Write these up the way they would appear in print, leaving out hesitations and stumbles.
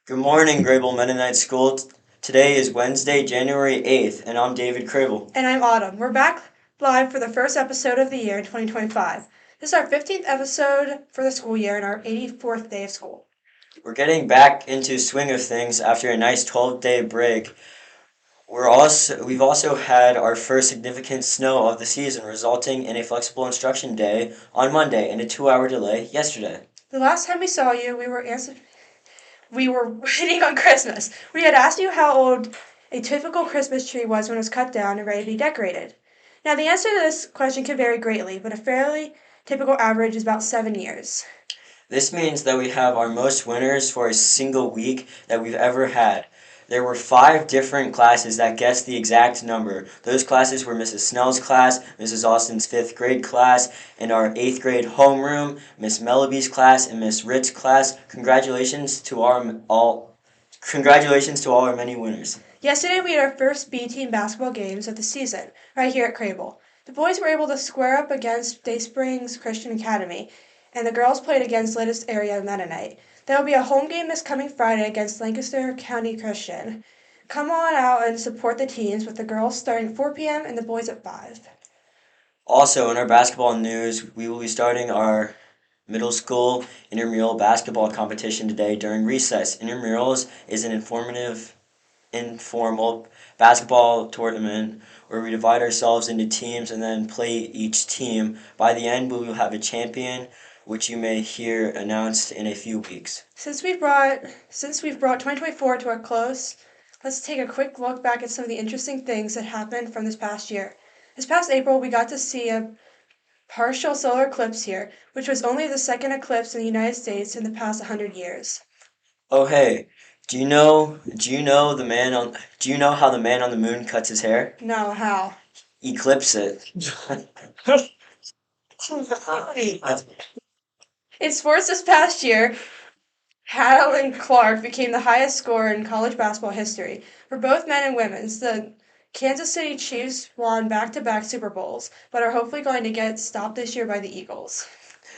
Good morning, Grable Mennonite School. Today is Wednesday, January 8th, and I'm David Crable. And I'm Autumn. We're back live for the first episode of the year in 2025. This is our 15th episode for the school year and our 84th day of school. We're getting back into swing of things after a nice 12-day break. We've also had our first significant snow of the season, resulting in a flexible instruction day on Monday and a 2-hour delay yesterday. The last time we saw you, we were waiting on Christmas. We had asked you how old a typical Christmas tree was when it was cut down and ready to be decorated. Now, the answer to this question can vary greatly, but a fairly typical average is about 7 years. This means that we have our most winners for a single week that we've ever had. There were 5 different classes that guessed the exact number. Those classes were Mrs. Snell's class, Mrs. Austin's 5th grade class, and our 8th grade homeroom, Miss Mellaby's class, and Miss Ritt's class. Congratulations to all our many winners. Yesterday, we had our first B team basketball games of the season, right here at Crable. The boys were able to square up against Day Springs Christian Academy, and the girls played against Latest Area Mennonite. There will be a home game this coming Friday against Lancaster County Christian. Come on out and support the teams, with the girls starting at 4 p.m. and the boys at 5. Also, in our basketball news, we will be starting our middle school intramural basketball competition today during recess. Intramurals is an informal basketball tournament where we divide ourselves into teams and then play each team. By the end, we will have a champion, which you may hear announced in a few weeks. Since we've brought 2024 to a close, let's take a quick look back at some of the interesting things that happened from this past year. This past April, we got to see a partial solar eclipse here, which was only the second eclipse in the United States in the past 100 years. Oh hey, do you know how the man on the moon cuts his hair? No, how? Eclipse it. In sports this past year, Hadlin Clark became the highest scorer in college basketball history. For both men and women's, the Kansas City Chiefs won back to back Super Bowls, but are hopefully going to get stopped this year by the Eagles.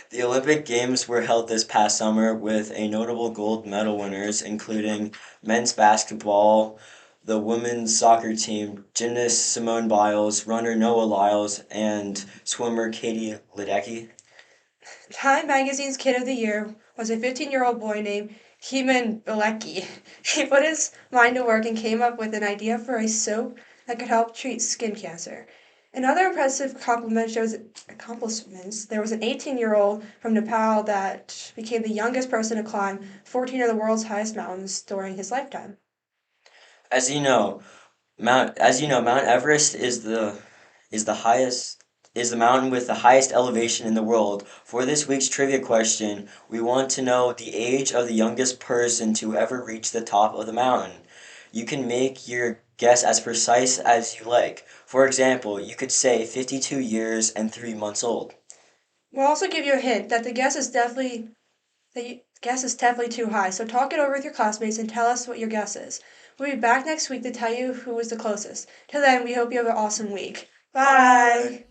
The Olympic Games were held this past summer with a notable gold medal winners, including men's basketball, the women's soccer team, gymnast Simone Biles, runner Noah Lyles, and swimmer Katie Ledecky. Time Magazine's Kid of the Year was a 15-year-old boy named Heman Bilecki. He put his mind to work and came up with an idea for a soap that could help treat skin cancer. In other impressive accomplishments, there was an 18-year-old from Nepal that became the youngest person to climb 14 of the world's highest mountains during his lifetime. As you know, Mount Everest is the mountain with the highest elevation in the world. For this week's trivia question, we want to know the age of the youngest person to ever reach the top of the mountain. You can make your guess as precise as you like. For example, you could say 52 years and 3 months old. We'll also give you a hint that the guess is definitely too high. So talk it over with your classmates and tell us what your guess is. We'll be back next week to tell you who was the closest. Till then, we hope you have an awesome week. Bye.